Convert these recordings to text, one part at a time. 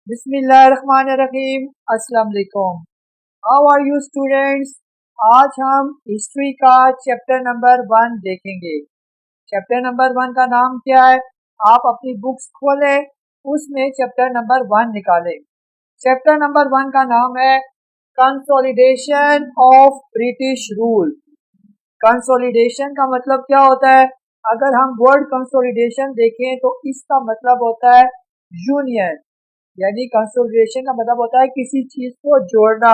بسم اللہ الرحمن الرحیم. السلام علیکم. How are you students? آج ہم ہسٹری کا چیپٹر نمبر 1 دیکھیں گے. چیپٹر نمبر 1 کا نام کیا ہے؟ آپ اپنی بکس کھولیں، اس میں چیپٹر نمبر 1 نکالیں. چیپٹر نمبر 1 کا نام ہے consolidation of British rule. Consolidation کا مطلب کیا ہوتا ہے؟ اگر ہم ورڈ کنسولیڈیشن دیکھیں تو اس کا مطلب ہوتا ہے یونین، یعنی کنسولیڈیشن کا مطلب ہوتا ہے کسی چیز کو جوڑنا.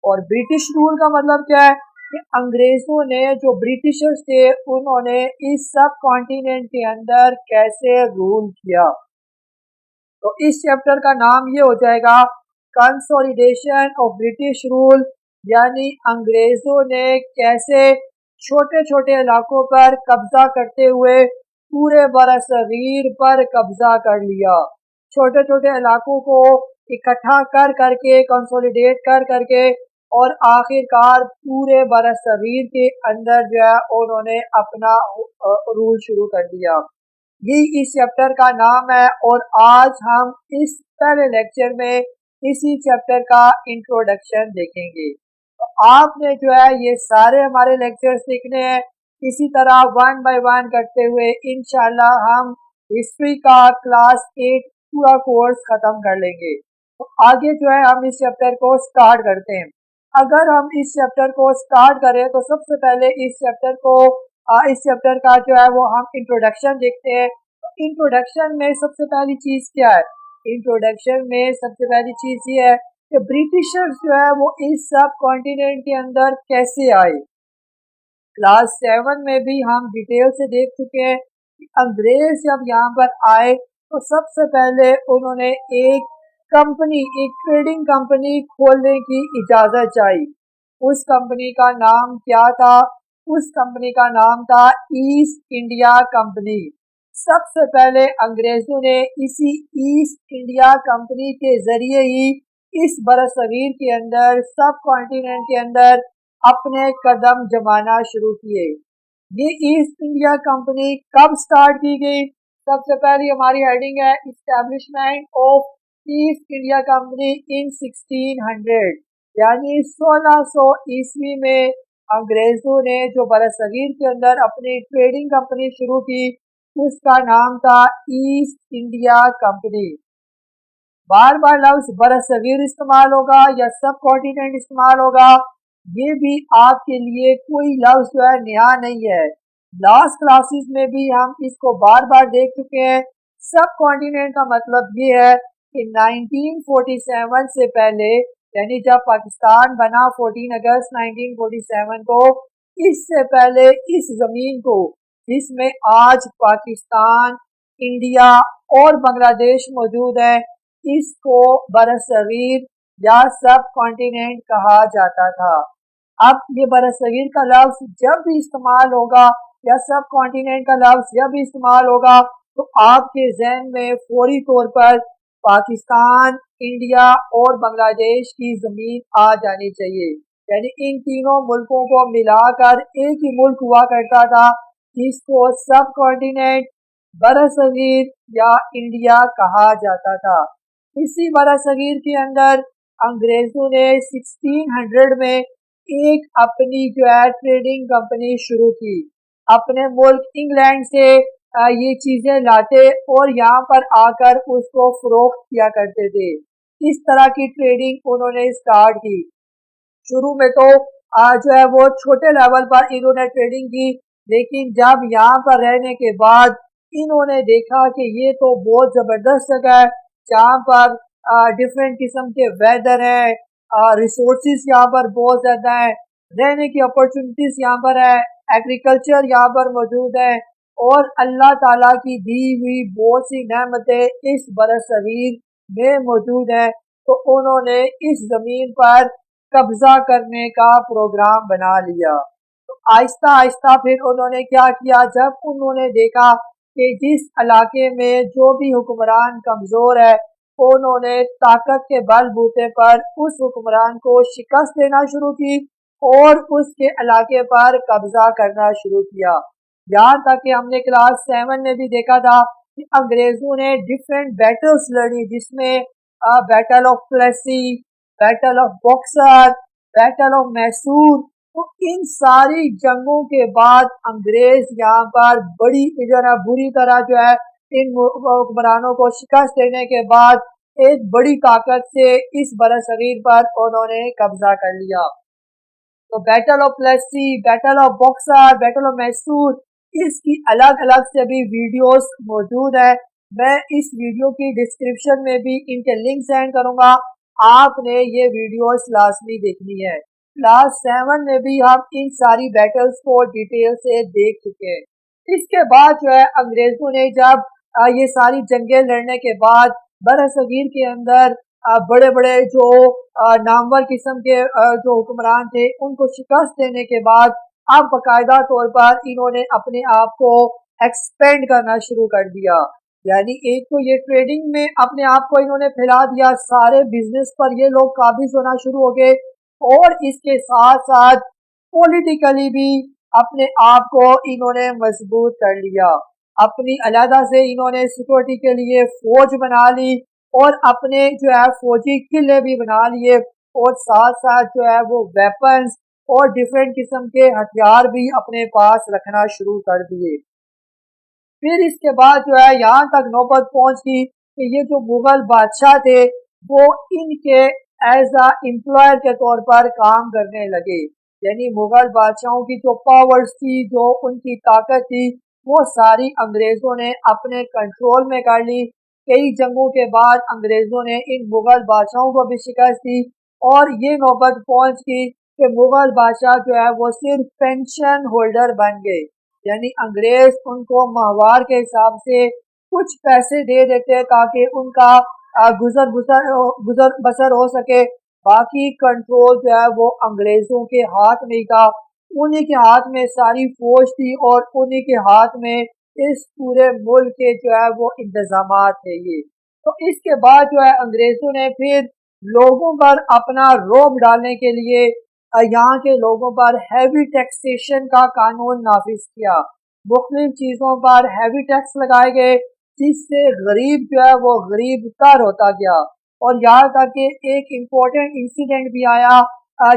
اور برٹش رول کا مطلب کیا ہے کہ انگریزوں نے جو برٹشرز تھے انہوں نے اس سب کانٹیننٹ کے اندر کیسے رول کیا. تو اس چیپٹر کا نام یہ ہو جائے گا کنسولیڈیشن آف برٹش رول، یعنی انگریزوں نے کیسے چھوٹے چھوٹے علاقوں پر قبضہ کرتے ہوئے پورے برصغیر پر قبضہ کر لیا. چھوٹے چھوٹے علاقوں کو اکٹھا کر کے کنسولیڈیٹ کر کے اور آخر کار پورے برصغیر کے اندر جو ہے انہوں نے اپنا رول شروع کر دیا. یہ اس چیپٹر کا نام ہے اور آج ہم اس پہلے لیکچر میں اسی چیپٹر کا انٹروڈکشن دیکھیں گے. تو آپ نے جو ہے یہ سارے ہمارے لیکچر سیکھنے ہیں. اسی طرح 1 بائی 1 کرتے ہوئے انشاءاللہ ہم ہسٹری کا کلاس 8 پورا کورس ختم کر لیں گے. تو آگے جو ہے ہم اس چیپٹر کو سٹارٹ کرتے ہیں. اگر ہم اس چیپٹر کو سٹارٹ کریں تو سب سے پہلے اس چیپٹر کا جو ہے وہ ہم انٹروڈکشن دیکھتے ہیں. انٹروڈکشن میں سب سے پہلی چیز کیا ہے؟ انٹروڈکشن میں سب سے پہلی چیز یہ ہے کہ برٹشرز جو ہے وہ اس سب کانٹیننٹ کے اندر کیسے آئے. کلاس 7 میں بھی ہم ڈیٹیل سے دیکھ چکے ہیں کہ انگریز جب یہاں پر آئے تو سب سے پہلے انہوں نے ایک ٹریڈنگ کمپنی کھولنے کی اجازت چاہی. اس کمپنی کا نام کیا تھا؟ اس کمپنی کا نام تھا ایسٹ انڈیا کمپنی. سب سے پہلے انگریزوں نے اسی ایسٹ انڈیا کمپنی کے ذریعے ہی اس برصغیر کے اندر سب کانٹیننٹ کے اندر اپنے قدم جمانا شروع کیے. یہ ایسٹ انڈیا کمپنی کب سٹارٹ کی گئی؟ سب سے پہلی ہماری ہیڈنگ ہے establishment of East India Company in 1600، یعنی 1600 عیسوی میں انگریزوں نے جو برصغیر کے اندر اپنی ٹریڈنگ کمپنی شروع کی اس کا نام تھا ایسٹ انڈیا کمپنی. بار بار لفظ برصغیر استعمال ہوگا یا سب کانٹیننٹ استعمال ہوگا، یہ بھی آپ کے لیے کوئی لفظ جو ہے نیا نہیں ہے. لاسٹ کلاسز میں بھی ہم اس کو بار بار دیکھ چکے ہیں. سب کانٹیننٹ کا مطلب یہ ہے کہ 1947 سے پہلے، یعنی جب پاکستان بنا 14 اگست 1947 کو، اس سے پہلے اس زمین کو جس میں آج پاکستان، انڈیا اور بنگلہ دیش موجود ہے، اس کو برصغیر یا سب کانٹیننٹ کہا جاتا تھا. اب یہ برصغیر کا لفظ جب بھی استعمال ہوگا یا سب کانٹیننٹ کا لفظ جب بھی استعمال ہوگا تو آپ کے ذہن میں فوری طور پر پاکستان، انڈیا اور بنگلہ دیش کی زمین آ جانی چاہیے. یعنی ان تینوں ملکوں کو ملا کر ایک ہی ملک ہوا کرتا تھا جس کو سب کانٹیننٹ، برصغیر یا انڈیا کہا جاتا تھا. اسی برصغیر کے اندر انگریزوں نے 1600 میں ایک اپنی جو ہے ٹریڈنگ کمپنی شروع کی. اپنے ملک انگلینڈ سے یہ چیزیں لاتے اور یہاں پر آ کر اس کو فروخت کیا کرتے تھے. اس طرح کی ٹریڈنگ انہوں نے سٹارٹ کی. شروع میں تو جو ہے وہ چھوٹے لیول پر انہوں نے ٹریڈنگ کی، لیکن جب یہاں پر رہنے کے بعد انہوں نے دیکھا کہ یہ تو بہت زبردست جگہ ہے جہاں پر ڈفرینٹ قسم کے ویدر ہیں، ریسورسز یہاں پر بہت زیادہ ہیں، رہنے کی اپرچونٹیز یہاں پر ہے، ایگریکلچر یہاں پر موجود ہے اور اللہ تعالیٰ کی دی ہوئی بہت سی نعمتیں اس برصغیر میں موجود ہیں. تو انہوں نے اس زمین پر قبضہ کرنے کا پروگرام بنا لیا. تو آہستہ آہستہ پھر انہوں نے کیا کیا؟ جب انہوں نے دیکھا کہ جس علاقے میں جو بھی حکمران کمزور ہے انہوں نے طاقت کے بل بوتے پر اس حکمران کو شکست دینا شروع کی اور اس کے علاقے پر قبضہ کرنا شروع کیا. یہاں تک کہ ہم نے کلاس 7 میں بھی دیکھا تھا کہ انگریزوں نے ڈفرینٹ بیٹلز لڑی جس میں battle of Plassey, battle of Buxar, battle of Mysore. तो इन सारी जंगों के बाद अंग्रेज यहाँ पर बड़ी जो है बुरी तरह जो है इन हुक्मरानों को शिकस्त देने के बाद एक बड़ी ताकत से इस बरसगीर पर उन्होंने कब्जा कर लिया। तो battle of Plassey, battle of Buxar, battle of Mysore, इसकी अलग अलग से भी वीडियोस मौजूद है। मैं इस वीडियो की डिस्क्रिप्शन में भी इनके लिंक सेंड करूंगा, आपने ये वीडियोस लाजमी देखनी है। क्लास 7 में भी हम इन सारी बैटल्स को डिटेल से देख चुके हैं। इसके बाद जो है अंग्रेजों ने जब ये सारी जंगें लड़ने के बाद बरसगीर के अंदर बड़े बड़े जो नामवर किस्म के जो हुक्मरान थे उनको शिकस्त देने के बाद अब बाकायदा तौर पर इन्होंने अपने आप को एक्सपेंड करना शुरू कर दिया। यानी एक तो ये ट्रेडिंग में अपने आप को इन्होंने फैला दिया, सारे बिजनेस पर ये लोग काबिज होना शुरू हो गए, और इसके साथ साथ पॉलिटिकली भी अपने आप को इन्होंने मजबूत कर लिया। अपनी अलहदा से इन्होंने सिक्योरिटी के लिए फौज बना ली और अपने जो है फौजी किले भी बना लिए, और साथ साथ जो है वो वेपन्स और डिफरेंट किस्म के हथियार भी अपने पास रखना शुरू कर दिए। फिर इसके बाद जो है यहाँ तक नौबत पहुंच गई कि ये जो मुगल बादशाह थे वो इनके एज अ एम्प्लॉयर के तौर पर काम करने लगे। यानी मुगल बादशाहों की जो पावर्स थी, जो उनकी ताकत थी, वो सारी अंग्रेजों ने अपने कंट्रोल में कर ली। कई जंगों के बाद अंग्रेजों ने इन मुगल बादशाहों को भी शिकस्त दी, और ये नौबत पहुंच गई कि मुगल बादशाह जो है वो सिर्फ पेंशन होल्डर बन गए। यानी अंग्रेज उनको माहवार के हिसाब से कुछ पैसे दे देते ताकि उनका गुजर बसर हो सके। बाकी कंट्रोल जो है वो अंग्रेजों के हाथ में ही था, उन्हीं के हाथ में सारी फौज थी और उन्हीं के हाथ में इस पूरे मुल्क के जो है वो इंतजामात थे ये। तो इसके बाद जो है अंग्रेजों ने फिर लोगों पर अपना रोब डालने के लिए यहाँ के लोगों पर हैवी टैक्सेशन का कानून नाफिज किया। मुख्तलिफ चीज़ों पर हैवी टैक्स लगाए गए, जिससे गरीब जो है वो गरीब तर होता गया। और यहाँ तक कि एक इम्पोर्टेंट इंसिडेंट भी आया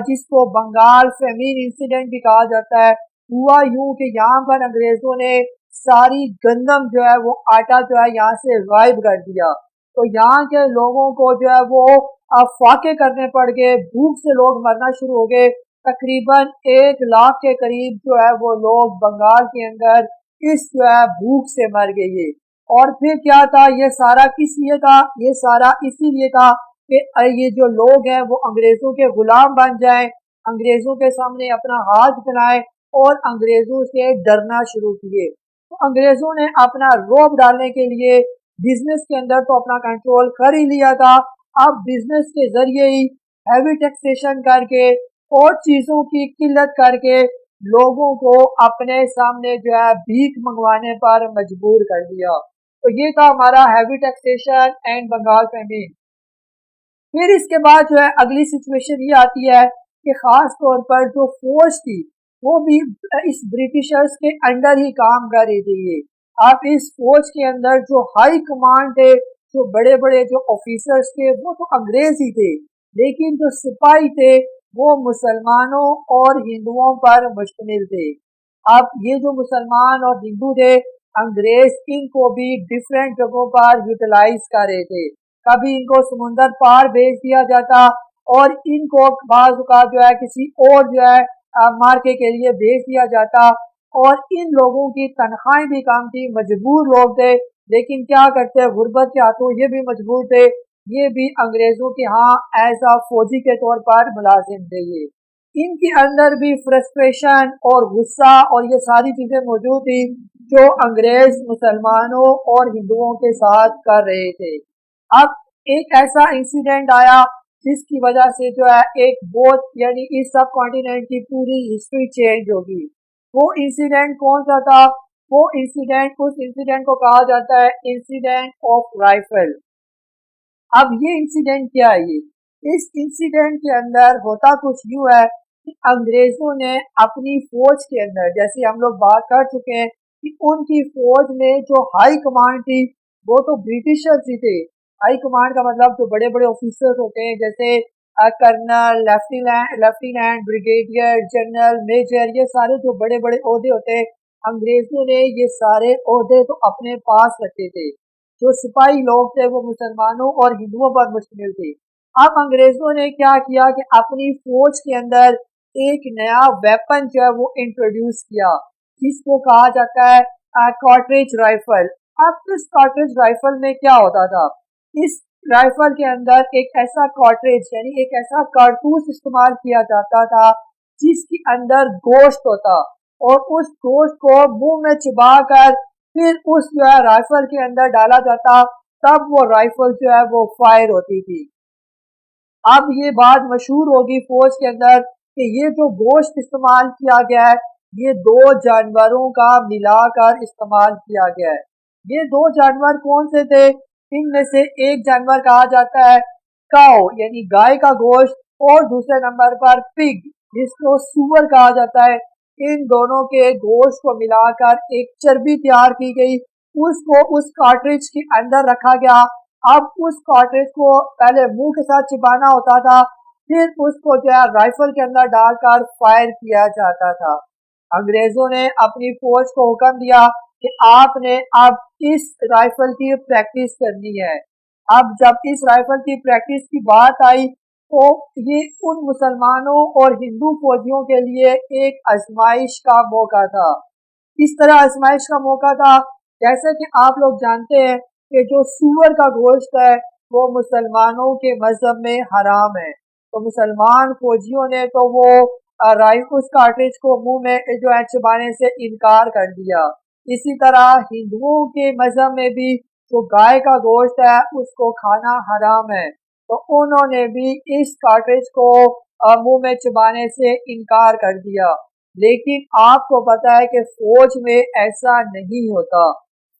जिसको बंगाल फेमीन इंसिडेंट भी कहा जाता है। हुआ यूं कि यहाँ पर अंग्रेजों ने सारी गंदम जो है वो आटा जो है यहाँ से गायब कर दिया। तो यहाँ के लोगों को जो है वो फाके करने पड़ गए, भूख से लोग मरना शुरू हो गए। तकरीबन 1 लाख के करीब जो है वो लोग बंगाल के अंदर इस जो है भूख से मर गए। और फिर क्या था, ये सारा किस लिए था? ये सारा इसीलिए था कि ये जो लोग हैं वो अंग्रेजों के गुलाम बन जाएं, अंग्रेजों के सामने अपना हाथ बनाएं और अंग्रेजों से डरना शुरू किए। तो अंग्रेजों ने अपना रोब डालने के लिए बिजनेस के अंदर तो अपना कंट्रोल कर ही लिया था, अब बिजनेस के जरिए ही हैवी टैक्सेशन करके और चीजों की किल्लत करके लोगों को अपने सामने जो है भीख मंगवाने पर मजबूर कर दिया। तो ये था हमारा heavy taxation and Bengal famine. फिर इसके बाद जो है अगली सिचुएशन ये आती है कि खास तौर पर जो फौज थी वो भी इस ब्रिटिशर्स के अंडर ही काम कर रही थी। अब इस फौज के अंदर जो हाई कमांड थे, जो बड़े बड़े जो ऑफिसर्स थे, वो तो अंग्रेज ही थे, लेकिन जो सिपाही थे वो मुसलमानों और हिंदुओं पर मुश्तमिल थे। अब ये जो मुसलमान और हिंदू थे, अंग्रेज इनको भी डिफरेंट जगहों पर यूटिलाइज कर रहे थे। कभी इनको समुंदर पार भेज दिया जाता और इनको बाज़ औक़ात जो है किसी और जो है मार्के के लिए भेज दिया जाता, और इन लोगों की तनख्वाहें भी कम थी, मजबूर लोग थे, लेकिन क्या करते, गुर्बत के हाथों ये भी मजबूर थे, ये भी अंग्रेजों के यहाँ एज आ फौजी के तौर पर मुलाजिम थे। ये इनके अंदर भी फ्रस्ट्रेशन और गुस्सा और ये सारी चीजें मौजूद थी जो अंग्रेज मुसलमानों और हिंदुओं के साथ कर रहे थे। अब एक ऐसा इंसिडेंट आया जिसकी वजह से जो है एक बहुत यानी इस सब कॉन्टिनेंट की पूरी हिस्ट्री चेंज होगी। वो इंसिडेंट कौन सा था? वो इंसिडेंट, उस इंसिडेंट को कहा जाता है इंसिडेंट ऑफ राइफल। अब ये इंसिडेंट क्या है? ये इस इंसिडेंट के अंदर होता कुछ यूं है कि अंग्रेजों ने अपनी फौज के अंदर, जैसे हम लोग बात कर चुके हैं कि उनकी फौज में जो हाई कमांड थी वो तो ब्रिटिशर्स ही थे, हाई कमांड का मतलब जो बड़े बड़े ऑफिसर्स होते हैं, जैसे colonel, lieutenant, brigadier, general, major, ये सारे जो बड़े बड़े ओहदे होते हैं, अंग्रेजों ने ये सारे ओहदे तो अपने पास रखे थे। जो सिपाही लोग थे वो मुसलमानों और हिंदुओं पर मुश्तमिल थे। अब अंग्रेजों ने क्या किया कि अपनी फौज के अंदर एक नया वेपन जो है वो इंट्रोड्यूस किया, जिसको कहा जाता है कार्ट्रिज राइफल। अब इस कार्ट्रिज राइफल में क्या होता था, इस राइफल के अंदर एक ऐसा कार्ट्रिज यानी एक ऐसा कारतूस इस्तेमाल किया जाता था जिसके अंदर गोश्त होता, और उस गोश्त को मुंह में चिबा कर फिर उस जो है राइफल के अंदर डाला जाता, तब वो राइफल जो है वो फायर होती थी। अब ये बात मशहूर होगी फौज के अंदर कि ये जो गोश्त इस्तेमाल किया गया है, ये दो जानवरों का मिलाकर इस्तेमाल किया गया है। ये दो जानवर कौन से थे? इनमें से एक जानवर कहा जाता है काऊ यानी गाय का गोश्त, और दूसरे नंबर पर पिग जिसको सुअर कहा जाता है। इन दोनों के गोश्त को मिलाकर एक चर्बी तैयार की गई, उसको उस कार्ट्रिज के अंदर रखा गया। अब उस कार्ट्रिज को पहले मुंह के साथ चिबाना होता था, फिर उसको जो है राइफल के अंदर डालकर फायर किया जाता था। अंग्रेजों ने अपनी फौज को हुक्म दिया कि आपने अब इस राइफल की प्रैक्टिस करनी है। अब जब इस राइफल की प्रैक्टिस की बात आई तो ये उन मुसलमानों और हिंदू फौजियों के लिए एक आजमाइश का मौका था। इस तरह आजमाइश का मौका था, जैसे कि आप लोग जानते हैं कि जो सूअर का गोश्त है वो मुसलमानों के मजहब में हराम है, तो मुसलमान फौजियों ने तो वो उस कार्ट्रिज को मुंह में जो है चबाने से इनकार कर दिया। इसी तरह हिंदुओं के मजहब में भी जो गाय का गोश्त है उसको खाना हराम है, तो उन्होंने भी इस कार्ट्रिज को मुंह में चबाने से इनकार कर दिया। लेकिन आपको पता है कि फौज में ऐसा नहीं होता।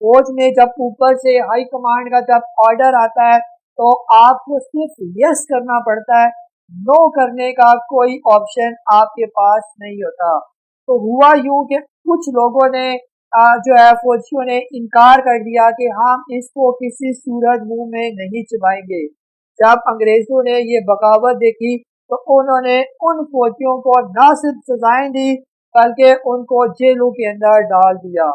फौज में जब ऊपर से हाई कमांड का जब ऑर्डर आता है तो आपको सिर्फ यस करना पड़ता है, नो करने का कोई ऑप्शन आपके पास नहीं होता। तो हुआ यूं कि कुछ लोगों ने जो है फौजियों ने इनकार कर दिया कि हम इसको किसी सूरत मुंह में नहीं चबाएंगे। जब अंग्रेजों ने ये बगावत देखी तो उन्होंने उन फौजियों को न सिर्फ सजाएं दी बल्कि उनको जेलों के अंदर डाल दिया।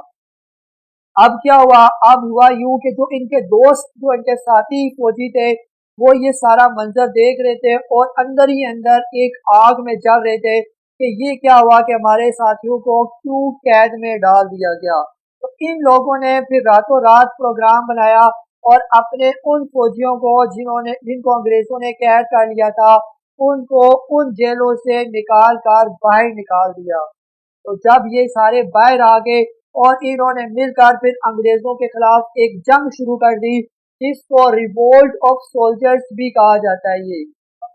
अब क्या हुआ, अब हुआ यूं कि जो इनके दोस्त जो इनके साथी फौजी थे वो ये सारा मंजर देख रहे थे और अंदर ही अंदर एक आग में जल रहे थे कि ये क्या हुआ कि हमारे साथियों को क्यों कैद में डाल दिया गया। तो इन लोगों ने फिर रातों रात प्रोग्राम बनाया और अपने उन फौजियों को जिनको अंग्रेजों ने कैद कर लिया था उनको उन जेलों से निकाल कर बाहर निकाल दिया। तो जब ये सारे बाहर आ गए और इन्होंने मिलकर फिर अंग्रेजों के खिलाफ एक जंग शुरू कर दी, जिसको रिवोल्ट ऑफ सोल्जर्स भी कहा जाता है। ये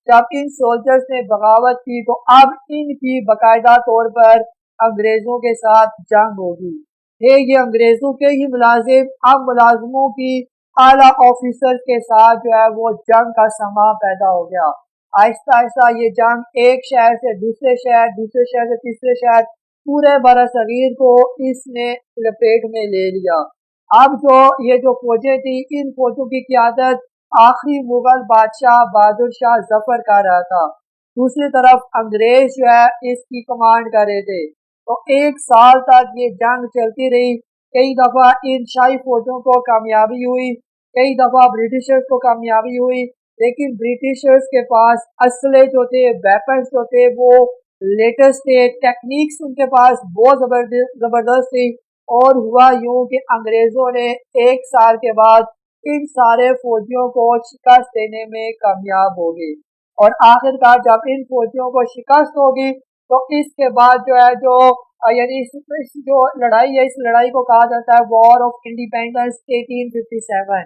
जब इन सोल्जर्स ने बगावत की तो अब इनकी बाकायदा तौर पर अंग्रेजों के साथ जंग होगी। ये अंग्रेजों के ही मुलाजिम अब मुलाजमों की आला ऑफिसर के साथ जो है वो जंग का समा पैदा हो गया। आहिस्ता आहिस्ता ये जंग एक शहर से दूसरे शहर, दूसरे शहर से तीसरे शहर, पूरे बरसगीर को इसने लपेट में ले लिया। अब ये जो फौजें थी, इन फौजों की क़ियादत आखिरी मुगल बादशाह बहादुर शाह जफर कर रहा था। दूसरी तरफ अंग्रेज जो है इसकी कमांड कर रहे थे। तो एक साल तक ये जंग चलती रही। कई दफा इन शाही फौजों को कामयाबी हुई, कई दफा ब्रिटिशर्स को कामयाबी हुई, लेकिन ब्रिटिशर्स के पास असले जो थे, वेपन्स जो थे वो लेटेस्ट थे, टेक्निक्स उनके पास बहुत जबरदस्त थी। और हुआ यूं कि अंग्रेजों ने एक साल के बाद इन सारे फौजियों को शिकस्त देने में कामयाब हो गए। और आखिरकार जब इन फौजियों को शिकस्त होगी तो इसके बाद जो है यानी इस जो लड़ाई है, इस लड़ाई को कहा जाता है वॉर ऑफ इंडिपेंडेंस 1857।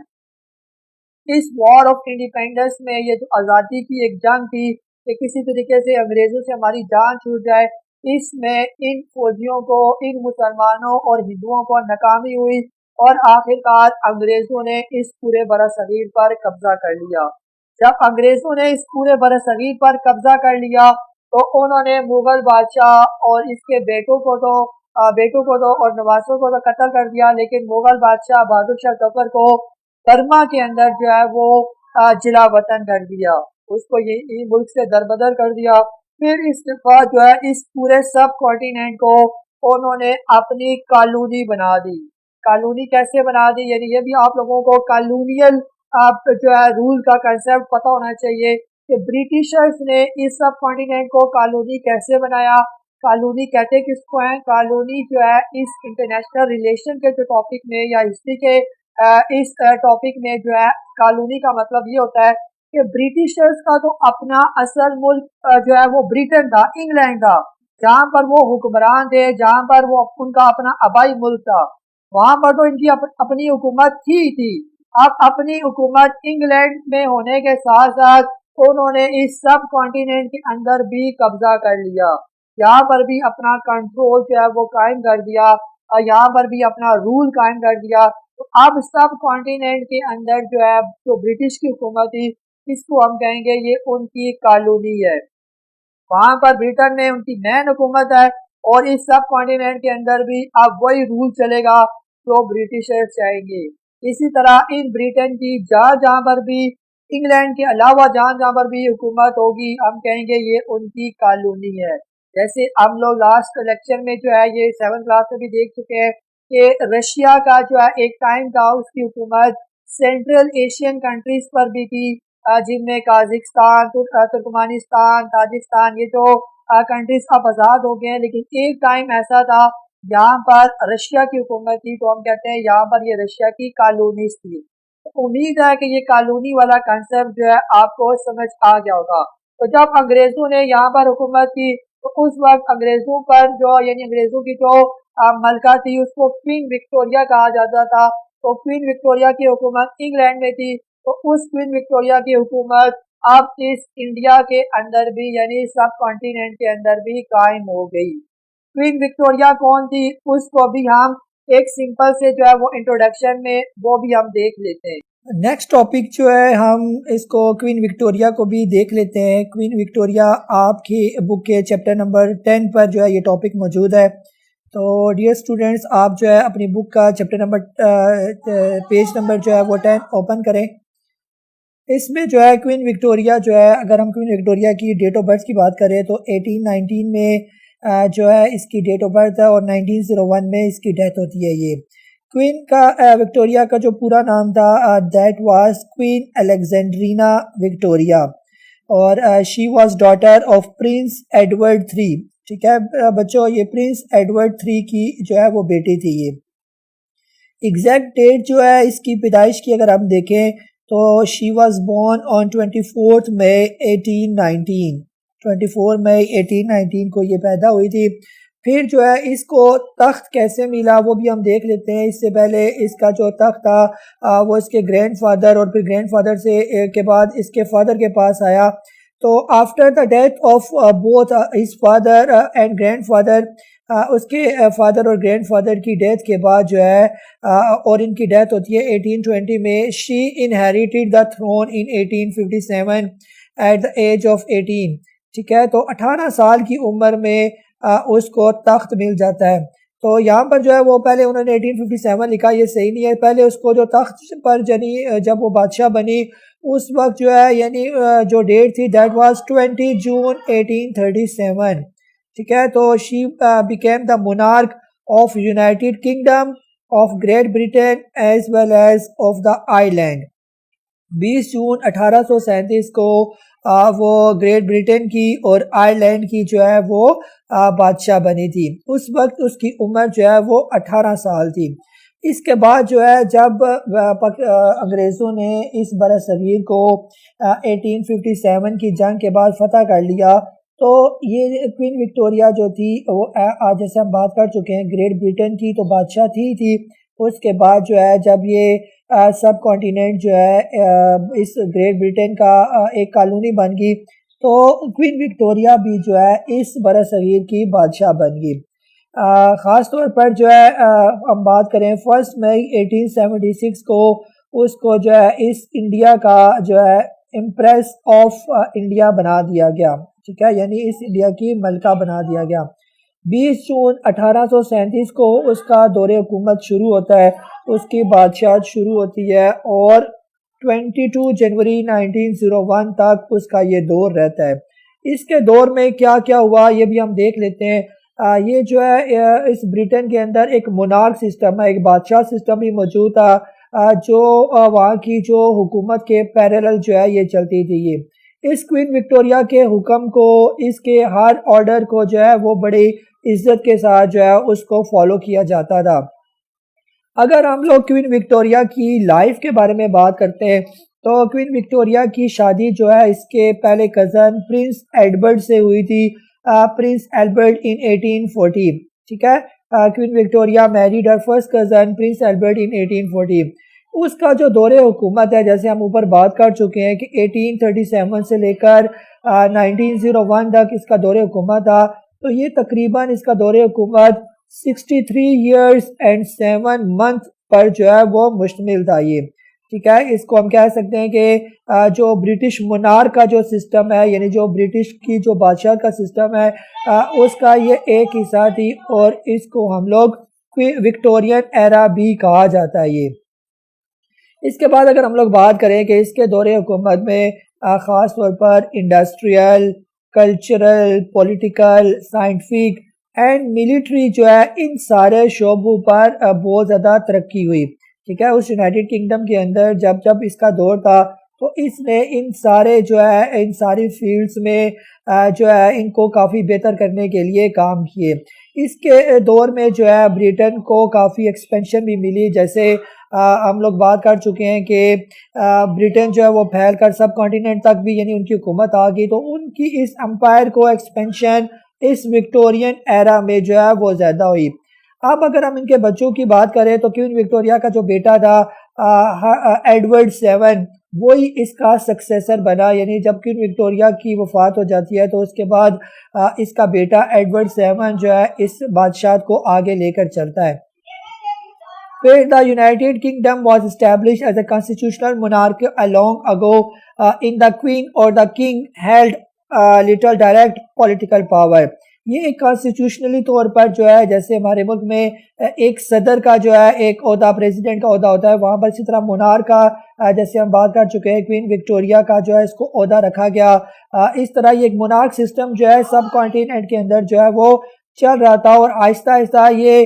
इस वॉर ऑफ इंडिपेंडेंस में ये जो आज़ादी की एक जंग थी कि किसी तरीके से अंग्रेजों से हमारी जान छूट जाए, इसमें इन फौजियों को, इन मुसलमानों और हिंदुओं को नाकामी हुई और आखिरकार अंग्रेजों ने इस पूरे बरसगीर पर कब्जा कर लिया। जब अंग्रेजों ने इस पूरे बरसगीर पर कब्जा कर लिया तो उन्होंने मुगल बादशाह और इसके बेटों को तो और नवासों को तो कत्ल कर दिया, लेकिन मुगल बादशाह बहादुर शाह जफर को बर्मा के अंदर जो है वो जिला वतन कर दिया, उसको ये मुल्क से दरबदर कर दिया। फिर इस दफा जो है इस पूरे सब कॉन्टिनेंट को उन्होंने अपनी कॉलोनी बना दी। कॉलोनी कैसे बना दी, यानी ये भी आप लोगों को कॉलोनियल आप जो है रूल का कंसेप्ट पता होना चाहिए कि ब्रिटिशर्स ने इस सब कॉन्टिनेंट को कॉलोनी कैसे बनाया। कॉलोनी कहते किसको हैं, कॉलोनी जो है इस इंटरनेशनल रिलेशन के जो टॉपिक में या हिस्ट्री के इस टॉपिक में जो है कॉलोनी का मतलब ये होता है कि ब्रिटिशर्स का तो अपना असल मुल्क जो है वो ब्रिटेन था, इंग्लैंड था, जहाँ पर वो हुक्मरान थे, जहाँ पर वो उनका अपना आबाई मुल्क था, वहाँ पर तो इनकी अपनी हुकूमत थी। अब अपनी हुकूमत इंग्लैंड में होने के साथ साथ उन्होंने इस सब कॉन्टिनेंट के अंदर भी कब्जा कर लिया, यहाँ पर भी अपना कंट्रोल जो है वो कायम कर दिया और यहाँ पर भी अपना रूल कायम कर दिया। तो अब सब कॉन्टिनेंट के अंदर जो है जो ब्रिटिश की हुकूमत थी, इसको हम कहेंगे ये उनकी कॉलोनी है। वहाँ पर ब्रिटेन में उनकी मैन हुकूमत है और इस सब कॉन्टिनेंट के अंदर भी अब वही रूल चलेगा जो ब्रिटिशर्स चाहेंगे। इसी तरह इन ब्रिटेन की जहाँ जहाँ पर भी इंग्लैंड के अलावा जहाँ जहाँ पर भी हुकूमत होगी, हम कहेंगे ये उनकी कॉलोनी है। जैसे हम लोग लास्ट लेक्चर में जो है ये 7th क्लास में भी देख चुके हैं कि रशिया का जो है एक टाइम था उसकी हुकूमत सेंट्रल एशियन कंट्रीज पर भी थी, जिनमें काजिकिस्तान, तुर्कमानिस्तान, ताजिकिस्तान, ये जो कंट्रीज अब आज़ाद हो गए हैं, लेकिन एक टाइम ऐसा था यहाँ पर रशिया की हुकूमत थी, तो हम कहते हैं यहाँ पर ये रशिया की कॉलोनीज थी। तो उम्मीद है कि ये कॉलोनी वाला कंसेप्ट जो है आपको समझ आ गया होगा। तो जब अंग्रेजों ने यहाँ पर हुकूमत की तो उस वक्त अंग्रेजों पर जो यानी अंग्रेजों की जो मलका थी उसको क्वीन विक्टोरिया कहा जाता था। तो क्वीन विक्टोरिया की हुकूमत इंग्लैंड में थी, तो उस क्वीन विक्टोरिया की हुकूमत अब इस इंडिया के अंदर भी यानी सब कॉन्टिनेंट के अंदर भी कायम हो गई। क्वीन विक्टोरिया कौन थी उसको भी हम एक सिंपल से जो है वो इंट्रोडक्शन में वो भी हम देख लेते हैं। नेक्स्ट टॉपिक जो है हम इसको क्वीन विक्टोरिया को भी देख लेते हैं। क्वीन विक्टोरिया आपकी बुक के चैप्टर नंबर 10 पर जो है ये टॉपिक मौजूद है। तो डियर स्टूडेंट्स, आप जो है अपनी बुक का चैप्टर नंबर पेज नंबर जो है वो 10 ओपन करें। इसमें जो है क्वीन विक्टोरिया जो है, अगर हम क्वीन विक्टोरिया की डेट ऑफ बर्थ की बात करें तो 1819 में जो है इसकी डेट ऑफ बर्थ है और 1901 में इसकी डेथ होती है। ये क्वीन का विक्टोरिया का जो पूरा नाम था दैट वाज क्वीन अलेक्जेंड्रीना विक्टोरिया और she was daughter of Prince Edward three. ठीक है बच्चों, ये प्रिंस एडवर्ड थ्री की जो है वो बेटी थी। ये एग्जैक्ट डेट जो है इसकी पैदाइश की अगर हम देखें तो शी वाज बोर्न ऑन 24 मई 1819। 24 मई 1819 को ये पैदा हुई थी। फिर जो है इसको तख्त कैसे मिला वो भी हम देख लेते हैं। इससे पहले इसका जो तख्त था वो इसके ग्रैंडफादर और फिर ग्रैंडफादर से के बाद इसके फादर के पास आया। तो after the death of both his father and grandfather, उसके फादर और ग्रैंडफादर की डेथ के बाद जो है और इनकी डेथ होती है 1820 में। She inherited the throne in 1857 at the age of 18। ठीक है, तो 18 साल की उम्र में उसको तख्त मिल जाता है। तो यहाँ पर जो है वो पहले उन्होंने 1857 लिखा, ये सही नहीं है। पहले उसको जो तख्त पर जब वो बादशाह बनी उस वक्त जो है यानी जो डेट थी दैट वाज 20 जून 1837। ठीक है, तो she became the monarch of United Kingdom of Great Britain as well as of the island. 20 जून 1837 को वो ग्रेट ब्रिटेन की और आयरलैंड की जो है वो बादशाह बनी थी। उस वक्त उसकी उम्र जो है वो 18 साल थी। इसके बाद जो है जब अंग्रेज़ों ने इस बरसगीर को 1857 की जंग के बाद फतह कर लिया, तो ये क्वीन विक्टोरिया जो थी वो आज जैसे हम बात कर चुके हैं ग्रेट ब्रिटेन की तो बादशाह थी। उसके बाद जो है जब ये सब कॉन्टिनेंट जो है इस ग्रेट ब्रिटेन का एक कॉलोनी बन गई, तो क्वीन विक्टोरिया भी जो है इस बरसगीर की बादशाह बन गई। ख़ास तौर पर जो है हम बात करें 1 मई 1876 को उसको जो है इस इंडिया का जो है इम्प्रेस ऑफ इंडिया बना दिया गया। ठीक है, यानी इस इंडिया की मलका बना दिया गया। 20 جون 1837 کو اس کا دور حکومت شروع ہوتا ہے، اس کی بادشاہت شروع ہوتی ہے اور 22 جنوری 1901 تک اس کا یہ دور رہتا ہے۔ اس کے دور میں کیا کیا ہوا یہ بھی ہم دیکھ لیتے ہیں۔ یہ جو ہے اس برٹن کے اندر ایک مونارک سسٹم ہے، ایک بادشاہ سسٹم بھی موجود تھا جو وہاں کی جو حکومت کے پیرالل جو ہے یہ چلتی تھی۔ یہ اس کوئین وکٹوریہ کے حکم کو، اس کے ہر آرڈر کو جو ہے وہ بڑی عزت کے ساتھ جو ہے اس کو فالو کیا جاتا تھا۔ اگر ہم لوگ کوئین وکٹوریہ کی لائف کے بارے میں بات کرتے ہیں تو کوئین وکٹوریہ کی شادی جو ہے اس کے پہلے کزن پرنس ایڈورڈ سے ہوئی تھی، پرنس ایلبرٹ ان 1840، ٹھیک ہے۔ کوئین وکٹوریہ میریڈ ہر فرسٹ کزن پرنس ایلبرٹ ان 1840۔ اس کا جو دور حکومت ہے جیسے ہم اوپر بات کر چکے ہیں کہ 1837 سے لے کر 1901 تک اس کا دور حکومت تھا، تو یہ تقریباً اس کا دور حکومت 63 ایئرز اینڈ 7 منتھ پر جو ہے وہ مشتمل تھا یہ، ٹھیک ہے۔ اس کو ہم کہہ سکتے ہیں کہ جو برٹش مونارک کا جو سسٹم ہے، یعنی جو برٹش کی جو بادشاہ کا سسٹم ہے، اس کا یہ ایک حصہ تھی اور اس کو ہم لوگ وکٹورین ایرا بھی کہا جاتا ہے یہ۔ اس کے بعد اگر ہم لوگ بات کریں کہ اس کے دور حکومت میں خاص طور پر industrial, cultural, political, scientific and military جو ہے ان سارے شعبوں پر بہت زیادہ ترقی ہوئی، ٹھیک ہے۔ اس یونائٹڈ کنگڈم کے اندر جب اس کا دور تھا تو اس نے ان سارے جو ہے ان ساری فیلڈز میں جو ہے ان کو کافی بہتر کرنے کے لیے کام کیے۔ اس کے دور میں جو ہے برٹن کو کافی ایکسپینشن بھی ملی، جیسے ہم لوگ بات کر چکے ہیں کہ برٹن جو ہے وہ پھیل کر سب کانٹیننٹ تک بھی یعنی ان کی حکومت آ گئی، تو ان کی اس امپائر کو ایکسپینشن اس وکٹورین ایرا میں جو ہے وہ زیادہ ہوئی۔ اب اگر ہم ان کے بچوں کی بات کریں تو کوئین وکٹوریہ کا جو بیٹا تھا ایڈورڈ 7 وہی اس کا سکسیسر بنا، یعنی جب کوئین وکٹوریہ کی وفات ہو جاتی ہے تو اس کے بعد اس کا بیٹا ایڈورڈ 7 جو ہے اس بادشاہت کو آگے لے کر چلتا ہے۔ پھر the United Kingdom was established as a constitutional monarchy long ago in the Queen or the King held little direct political power۔ یہ ایک کانسٹیٹیوشنلی طور پر جو ہے جیسے ہمارے ملک میں ایک صدر کا جو ہے ایک عہدہ پریزیڈنٹ کا عہدہ ہوتا ہے، وہاں پر اسی طرح مونارک کا جیسے ہم بات کر چکے ہیں کوئین وکٹوریہ کا جو ہے اس کو عہدہ رکھا گیا۔ اس طرح یہ ایک مونارک سسٹم جو ہے سب کانٹیننٹ کے اندر جو ہے وہ چل رہا تھا، اور آہستہ آہستہ یہ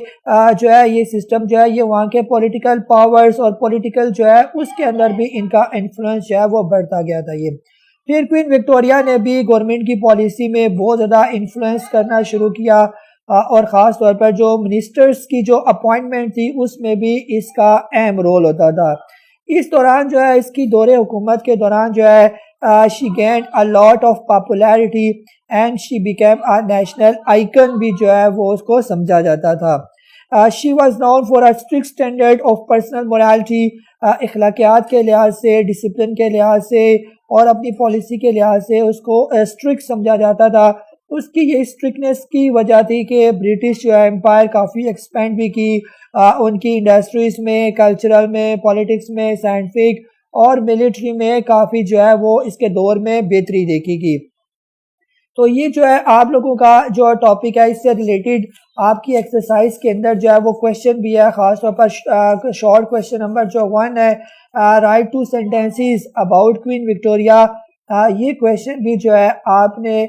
جو ہے یہ سسٹم جو ہے یہ وہاں کے پولیٹیکل پاورز اور پولیٹیکل جو ہے اس کے اندر بھی ان کا انفلوئنس جو ہے وہ بڑھتا گیا تھا یہ۔ پھر کوئین وکٹوریہ نے بھی گورنمنٹ کی پالیسی میں بہت زیادہ انفلوئنس کرنا شروع کیا، اور خاص طور پر جو منسٹرز کی جو اپوائنٹمنٹ تھی اس میں بھی اس کا اہم رول ہوتا تھا۔ اس دوران جو ہے اس کی دور حکومت کے دوران جو ہے she gained a lot of popularity and she became a national icon بھی جو ہے وہ اس کو سمجھا جاتا تھا۔ she was known for a strict standard of personal morality، اخلاقیات کے لحاظ سے، ڈسپلن کے لحاظ سے اور اپنی پالیسی کے لحاظ سے اس کو اسٹرکٹ سمجھا جاتا تھا۔ اس کی یہ اسٹرکٹنس کی وجہ تھی کہ برٹش جو ہے امپائر کافی ایکسپینڈ بھی کی، ان کی انڈسٹریز میں، کلچرل میں، پولیٹکس میں، سائنٹیفک اور ملٹری میں کافی جو ہے وہ اس کے دور میں بہتری دیکھی گئی۔ تو یہ جو ہے آپ لوگوں کا جو ٹاپک ہے اس سے ریلیٹڈ آپ کی ایکسرسائز کے اندر جو ہے وہ کویشچن بھی ہے، خاص طور پر شارٹ کویشچن نمبر جو 1 ہے right 2 sentences about queen Victoria. یہ کویشچن بھی جو ہے آپ نے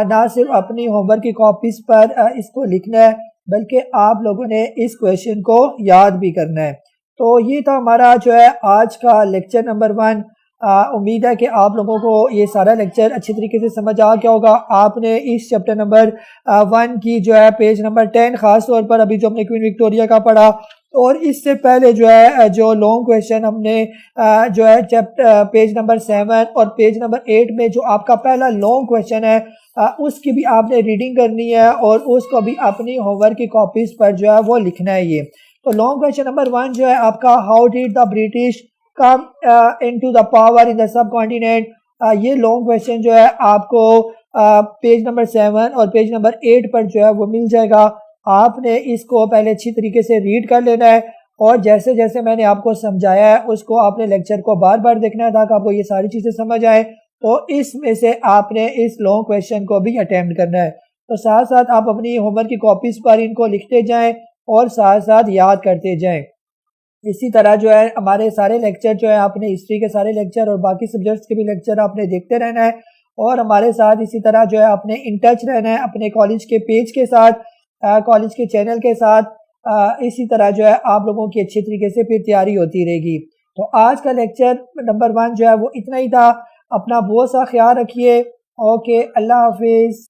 نہ صرف اپنی ہوم ورک کی کاپیز پر اس کو لکھنا ہے بلکہ آپ لوگوں نے اس کویشچن کو یاد بھی کرنا ہے۔ تو یہ تھا ہمارا جو ہے آج کا لیکچر نمبر 1۔ امید ہے کہ آپ لوگوں کو یہ سارا لیکچر اچھی طریقے سے سمجھ آ گیا ہوگا۔ آپ نے اس چیپٹر نمبر 1 کی جو ہے پیج نمبر 10 خاص طور پر ابھی جو ہم نے کوئین وکٹوریہ کا پڑھا، اور اس سے پہلے جو ہے جو لانگ کویشچن ہم نے جو ہے پیج نمبر 7 اور پیج نمبر 8 میں جو آپ کا پہلا لانگ کویشچن ہے اس کی بھی آپ نے ریڈنگ کرنی ہے اور اس کو بھی اپنی ہوم ورک کی کاپیز پر جو ہے وہ لکھنا ہے یہ۔ تو لانگ کویشچن نمبر 1 جو ہے آپ کا how did the British come into the power in the sub continent, یہ لانگ کویشچن جو ہے آپ کو پیج نمبر 7 اور پیج نمبر 8 پر جو ہے وہ مل جائے گا۔ آپ نے اس کو پہلے اچھی طریقے سے ریڈ کر لینا ہے اور جیسے جیسے میں نے آپ کو سمجھایا ہے اس کو آپ نے لیکچر کو بار بار دیکھنا ہے تاکہ آپ کو یہ ساری چیزیں سمجھ آئے، تو اس میں سے آپ نے اس لانگ کویشچن کو بھی اٹیمپٹ کرنا ہے۔ تو ساتھ ساتھ آپ اپنی ہوم ورک کی کاپیز پر ان کو لکھتے جائیں اور ساتھ ساتھ یاد کرتے جائیں۔ اسی طرح جو ہے ہمارے سارے لیکچر جو ہے آپ نے ہسٹری کے سارے لیکچر اور باقی سبجیکٹس کے بھی لیکچر آپ نے دیکھتے رہنا ہے، اور ہمارے ساتھ اسی طرح جو ہے آپ نے ان ٹچ رہنا ہے اپنے کالج کے پیج کے ساتھ، کالج کے چینل کے ساتھ۔ اسی طرح جو ہے آپ لوگوں کی اچھی طریقے سے پھر تیاری ہوتی رہے گی۔ تو آج کا لیکچر نمبر 1 جو ہے وہ اتنا ہی تھا۔ اپنا بہت سا خیال رکھیے۔ اوکے، اللہ حافظ۔